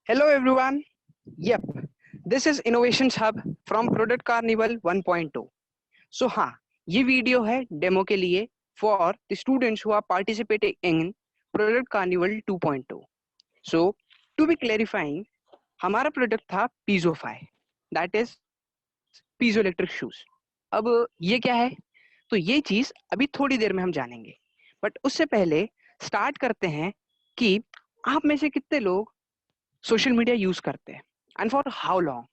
Hello everyone. Yep, this is Innovations Hub from Product Carnival 1.2. So हाँ, ये video है demo के लिए for the students who are participating in Product Carnival 2.2. So to be clarifying, हमारा product था Pizofy, that is piezoelectric shoes. अब ये क्या है? तो ये चीज अभी थोड़ी देर में हम जानेंगे, बट उससे पहले स्टार्ट करते हैं कि आप में से कितने लोग सोशल मीडिया यूज करते हैं एंड फॉर हाउ लॉन्ग।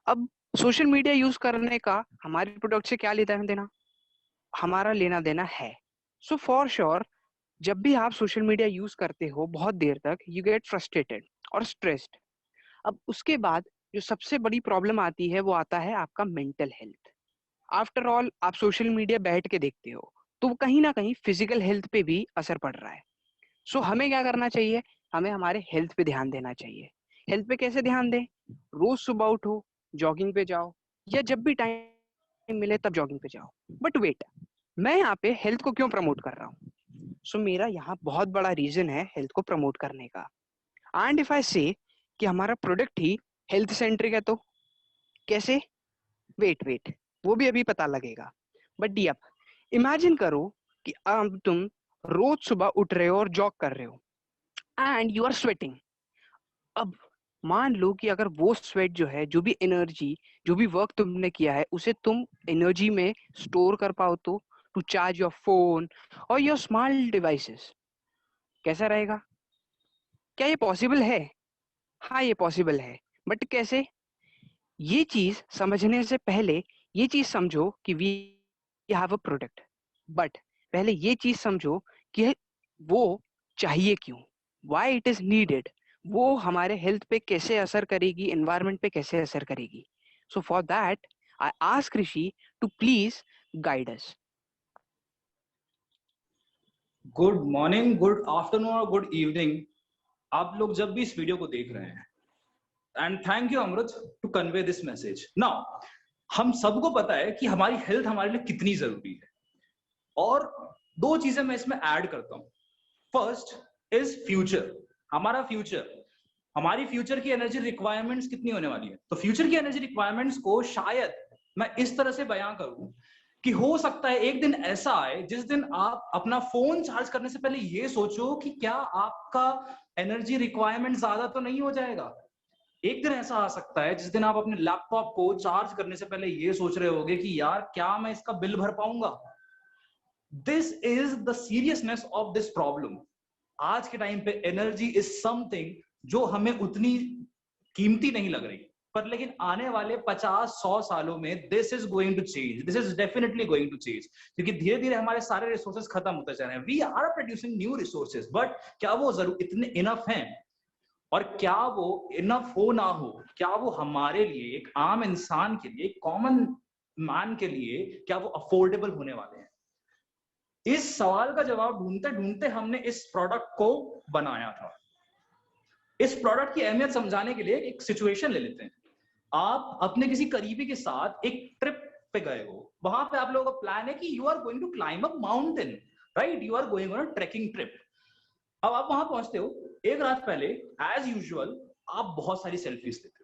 अब सोशल मीडिया यूज करने का हमारे प्रोडक्ट से क्या लेना देना, हमारा लेना देना है। सो फॉर श्योर जब भी आप सोशल मीडिया यूज करते हो बहुत देर तक, यू गेट फ्रस्ट्रेटेड और स्ट्रेस्ड। अब उसके बाद जो सबसे बड़ी प्रॉब्लम आती है वो आता है आपका मेंटल हेल्थ। आफ्टर ऑल आप सोशल मीडिया बैठ के देखते हो तो कहीं ना कहीं फिजिकल हेल्थ पे भी असर पड़ रहा है। सो हमें क्या करना चाहिए? हमें हमारे हेल्थ पे ध्यान देना चाहिए। हेल्थ पे कैसे ध्यान दें? रोज सुबह उठो, जॉगिंग पे जाओ, या जब भी टाइम मिले तब जॉगिंग पे जाओ। बट वेट, मैं यहाँ पे हेल्थ को क्यों प्रमोट कर रहा हूँ? सो मेरा यहाँ बहुत बड़ा रीजन है हेल्थ को प्रमोट करने का। एंड इफ आई से कि हमारा प्रोडक्ट ही हेल्थ सेंट्रिक है तो कैसे? वेट, वो भी अभी पता लगेगा। बट यप, इमेजिन करो कि अब तुम रोज सुबह उठ रहे हो और जॉग कर रहे हो एंड यू आर स्वेटिंग। अब मान लो कि अगर वो स्वेट जो है, जो भी एनर्जी, जो भी वर्क तुमने किया है, उसे तुम एनर्जी में स्टोर कर पाओ तो टू चार्ज योर फोन और योर स्मार्ट डिवाइसेस, कैसा रहेगा? क्या ये पॉसिबल है? हाँ, ये पॉसिबल है। बट कैसे? ये चीज समझने से पहले ये चीज समझो कि we have a product. But पहले ये चीज समझो कि वो चाहिए क्यों, व्हाई इट इज नीडेड, वो हमारे हेल्थ पे कैसे असर करेगी, एनवायरनमेंट पे कैसे असर करेगी। So for that I ask Rishi to please guide us. Good morning, good afternoon और गुड इवनिंग आप लोग जब भी इस वीडियो को देख रहे हैं। And thank you Amrit to convey this message. Now हम सबको पता है कि हमारी हेल्थ हमारे लिए कितनी जरूरी है, और दो चीजें मैं इसमें ऐड करता हूं। First is future. हमारा फ्यूचर, हमारी फ्यूचर की एनर्जी रिक्वायरमेंट्स कितनी होने वाली है। तो फ्यूचर की एनर्जी रिक्वायरमेंट्स को शायद मैं इस तरह से बयां करूं कि हो सकता है एक दिन ऐसा आए जिस दिन आप अपना फोन चार्ज करने से पहले ये सोचो कि क्या आपका एनर्जी रिक्वायरमेंट ज्यादा तो नहीं हो जाएगा। एक दिन ऐसा आ सकता है जिस दिन आप अपने लैपटॉप को चार्ज करने से पहले ये सोच रहे होगे कि यार क्या मैं इसका बिल भर पाऊंगा। This is the seriousness of this problem. आज के टाइम पे एनर्जी इज समथिंग जो हमें उतनी कीमती नहीं लग रही, पर लेकिन आने वाले 50-100 सालों में this is going to change. This is definitely going to change, क्योंकि धीरे धीरे हमारे सारे रिसोर्सेज खत्म होते जा रहे हैं। We are producing new resources, but क्या वो जरूर इतने इनफ हैं? और क्या वो इनफ हो ना हो, क्या वो हमारे लिए, एक आम इंसान के लिए, एक कॉमन मैन के लिए, क्या वो अफोर्डेबल होने वाले हैं? इस सवाल का जवाब ढूंढते ढूंढते हमने इस प्रोडक्ट को बनाया था। इस प्रोडक्ट की अहमियत समझाने के लिए एक सिचुएशन ले लेते हैं। आप अपने किसी करीबी के साथ एक ट्रिप पे गए हो, वहां पे आप लोगों का प्लान है कि you are going to climb a mountain, right? You are going on a trekking trip. अब आप वहां पहुंचते हो, एक रात पहले एज यूजुअल आप बहुत सारी सेल्फीज लेते हो,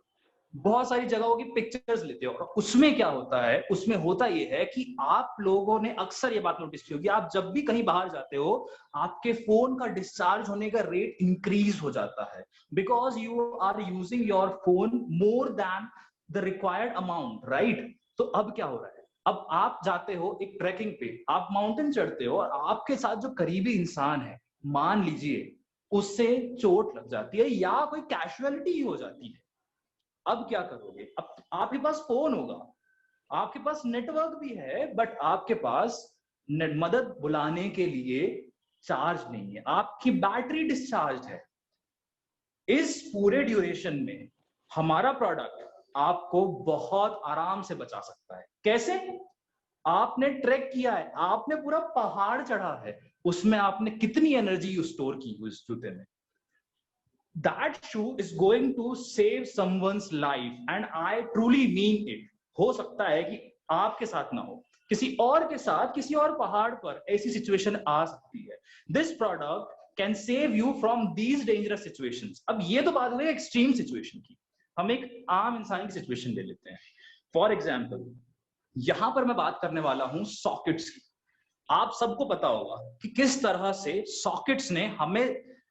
बहुत सारी जगहों की पिक्चर्स लेते हो। और उसमें क्या होता है, उसमें होता यह है कि आप लोगों ने अक्सर ये बात नोटिस की होगी, आप जब भी कहीं बाहर जाते हो आपके फोन का डिस्चार्ज होने का रेट इंक्रीज हो जाता है, because you are using your phone more than the required amount, right? तो अब क्या हो रहा है, अब आप जाते हो एक ट्रैकिंग पे, आप माउंटेन चढ़ते हो, और आपके साथ जो करीबी इंसान है, मान लीजिए उससे चोट लग जाती है या कोई कैजुअलिटी ही हो जाती है। अब क्या करोगे? अब आपके पास फोन होगा, आपके पास नेटवर्क भी है, बट आपके पास मदद बुलाने के लिए चार्ज नहीं है, आपकी बैटरी डिस्चार्ज है। इस पूरे ड्यूरेशन में हमारा प्रोडक्ट आपको बहुत आराम से बचा सकता है। कैसे? आपने ट्रैक किया है, आपने पूरा पहाड़ चढ़ा है, उसमें आपने कितनी एनर्जी स्टोर की उस जूते में। that shoe is going to save someone's life, and I truly mean it। हो सकता है कि आपके साथ ना हो, किसी और के साथ किसी और पहाड़ पर ऐसी सिचुएशन आ सकती है। This product can save you from these dangerous situations. अब ये तो बात हो गई एक्सट्रीम सिचुएशन की, हम एक आम इंसान की सिचुएशन ले लेते हैं. फॉर एग्जाम्पल यहां पर मैं बात करने वाला हूं सॉकेट्स की. आप सबको पता होगा कि किस तरह से सॉकेट्स ने हमें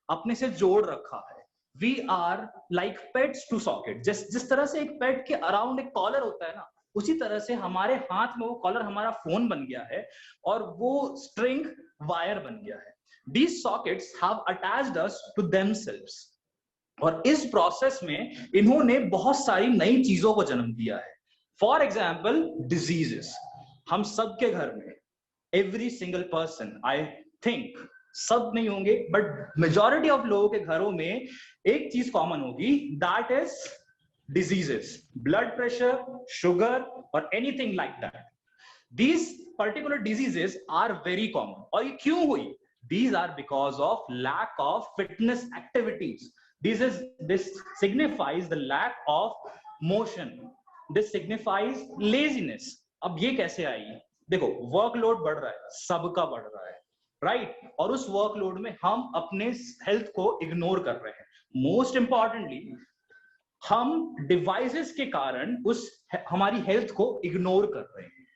अपने से जोड़ रखा है. We are like pets to socket. जिस तरह से एक पेट के अराउंड एक कॉलर होता है ना, उसी तरह से हमारे हाथ में वो कॉलर हमारा फोन बन गया है और वो स्ट्रिंग वायर बन गया है. These sockets have attached us to themselves. और इस प्रोसेस में इन्होंने बहुत सारी नई चीजों को जन्म दिया है. For example diseases. हम सबके घर में every single person, I think सब नहीं होंगे बट मेजॉरिटी ऑफ लोगों के घरों में एक चीज कॉमन होगी, that is diseases. Blood pressure, sugar और anything like that. These particular diseases are very common. और ये क्यों हुई? These are because of lack of fitness activities. This signifies the lack of motion. This signifies laziness. अब ये कैसे आई? देखो workload बढ़ रहा है, सबका बढ़ रहा है, राइट? और उस वर्कलोड में हम अपने हेल्थ को इग्नोर कर रहे हैं. मोस्ट इंपॉर्टेंटली हम डिवाइसेस के कारण उस हमारी हेल्थ को इग्नोर कर रहे हैं.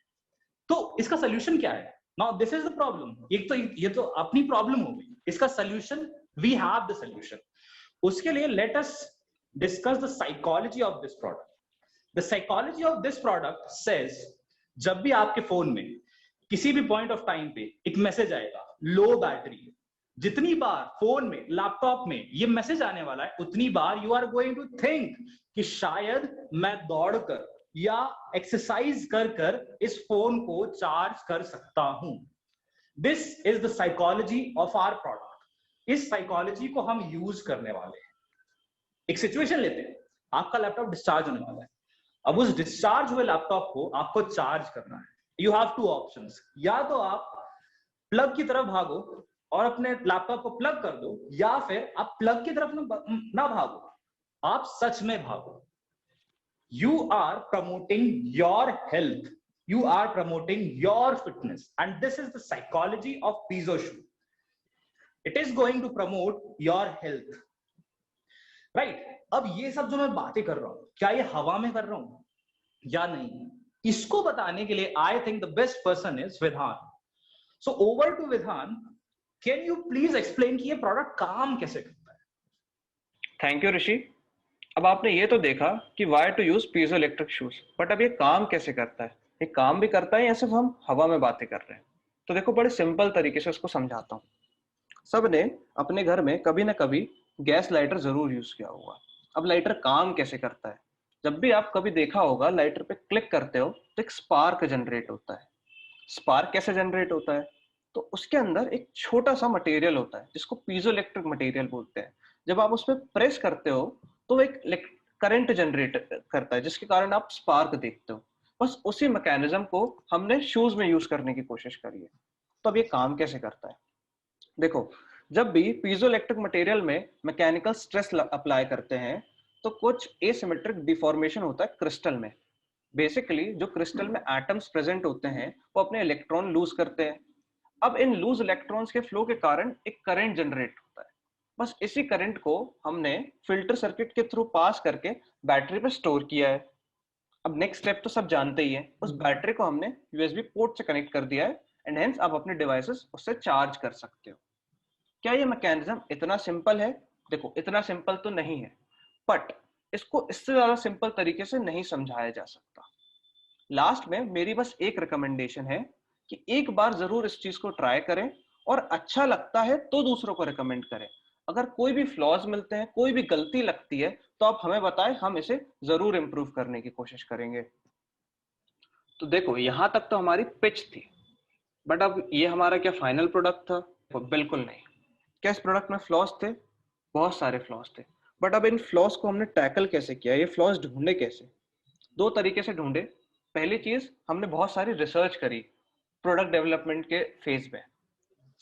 तो इसका सोल्यूशन क्या है? Now this is the problem. ये तो अपनी प्रॉब्लम हो गई. इसका solution, we have the solution. उसके लिए let us discuss the psychology of this product. The psychology of this product says, जब भी आपके फोन में किसी भी पॉइंट ऑफ टाइम पे एक मैसेज आएगा, लो बैटरी, जितनी बार फोन में, लैपटॉप में ये मैसेज आने वाला है, उतनी बार you are going to think कि शायद मैं दौड़कर या एक्सरसाइज कर कर इस फोन को चार्ज कर सकता हूं. This is the psychology of our product. इस साइकोलॉजी को हम यूज करने वाले हैं. एक सिचुएशन लेते हैं, आपका लैपटॉप डिस्चार्ज होने वाला है. अब उस डिस्चार्ज हुए लैपटॉप को आपको चार्ज करना है. You have two options. या तो आप प्लग की तरफ भागो और अपने लैपटॉप को प्लग कर दो, या फिर आप प्लग की तरफ ना भागो, आप सच में भागो. You are promoting your health. You are promoting your fitness. And this is the psychology of Piezo Shoe. It is going to promote your health. Right? अब ये सब जो मैं बातें कर रहा हूं, क्या ये हवा में कर रहा हूं या नहीं, इसको बताने के लिए I think the best person is Vidhan. So over to Vidhan. Can you please explain कि ये प्रोडक्ट काम कैसे करता है? Thank you Rishi. अब आपने ये तो देखा कि why to use piezoelectric shoes, but अब ये काम कैसे करता है? ये काम भी करता है या सिर्फ हम हवा में बातें कर रहे हैं? तो देखो बड़े सिंपल तरीके से उसको समझाता हूँ. सबने अपने घर में कभी ना कभी गैस लाइटर जरूर यूज किया होगा. अब लाइटर काम कैसे करता है? जब भी आप कभी देखा होगा लाइटर पे क्लिक करते हो तो एक स्पार्क जनरेट होता है. स्पार्क कैसे जनरेट होता है? तो उसके अंदर एक छोटा सा मटेरियल होता है जिसको पीजो इलेक्ट्रिक मटेरियल बोलते हैं. जब आप उस पर प्रेस करते हो तो एक करंट जनरेट करता है जिसके कारण आप स्पार्क देखते हो. बस उसी मैकेनिज्म को हमने शूज में यूज करने की कोशिश करी है. तो अब ये काम कैसे करता है? देखो, जब भी पीजो इलेक्ट्रिक मटेरियल में मैकेनिकल स्ट्रेस अप्लाई करते हैं तो कुछ एसिमेट्रिक डिफॉर्मेशन होता है क्रिस्टल में. बेसिकली जो क्रिस्टल में एटम्स प्रेजेंट होते हैं वो अपने इलेक्ट्रॉन लूज करते हैं. अब इन लूज इलेक्ट्रॉन्स के फ्लो के कारण एक करंट जनरेट होता है. बस इसी करंट को हमने फिल्टर सर्किट के थ्रू पास करके बैटरी पे स्टोर किया है. अब नेक्स्ट स्टेप तो सब जानते ही है. उस बैटरी को हमने यूएसबी पोर्ट से कनेक्ट कर दिया है एंड हेंस आप अपने डिवाइसेस उससे चार्ज कर सकते हो. क्या ये मैकेनिज्म इतना सिंपल है? देखो, इतना सिंपल तो नहीं है, बट इसको इससे ज्यादा सिंपल तरीके से नहीं समझाया जा सकता. लास्ट में मेरी बस एक रिकमेंडेशन है कि एक बार जरूर इस चीज को ट्राई करें और अच्छा लगता है तो दूसरों को रिकमेंड करें. अगर कोई भी फ्लॉज मिलते हैं, कोई भी गलती लगती है तो आप हमें बताएं, हम इसे जरूर इंप्रूव करने की कोशिश करेंगे. तो देखो, यहां तक तो हमारी पिच थी, बट अब ये हमारा क्या फाइनल प्रोडक्ट था? बिल्कुल नहीं. क्या इस प्रोडक्ट में फ्लॉज थे? बहुत सारे फ्लॉज थे. बट अब इन फ्लॉज को हमने टैकल कैसे किया? ये फ्लॉज ढूंढे कैसे? दो तरीके से ढूंढे. पहली चीज, हमने बहुत सारी रिसर्च करी प्रोडक्ट डेवलपमेंट के फेज में.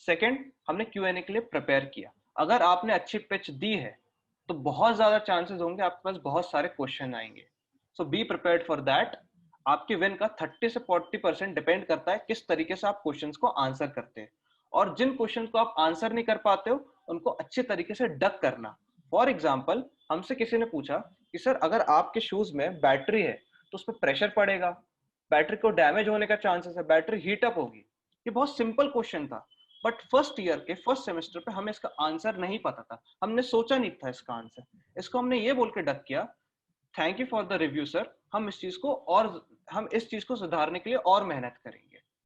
सेकंड, हमने Q&A के लिए प्रिपेयर किया. अगर आपने अच्छी पिच दी है तो बहुत ज्यादा चांसेस होंगे आपके पास बहुत सारे क्वेश्चन आएंगे. सो बी प्रिपेयर्ड फॉर दैट. आपकी विन का 30 से 40% डिपेंड करता है किस तरीके से आप क्वेश्चंस को आंसर करते हैं. और जिन क्वेश्चन को आप आंसर नहीं कर पाते हो उनको अच्छे तरीके से डक करना। फॉर एग्जाम्पल, हमसे किसी ने पूछा कि सर अगर आपके शूज में बैटरी है तो उसमें प्रेशर पड़ेगा, बैटरी को डैमेज होने का चांसेस है, बैटरी हीट अप होगी। ये बहुत सिंपल क्वेश्चन था, बट फर्स्ट ईयर के फर्स्ट सेमेस्टर पे हमें इसका आंसर नहीं पता था, हमने सोचा नहीं था इसका आंसर। इसको हमने ये बोल के डक किया, thank you for the review sir, हम इस चीज को सुधारने के लिए और मेहनत करेंगे।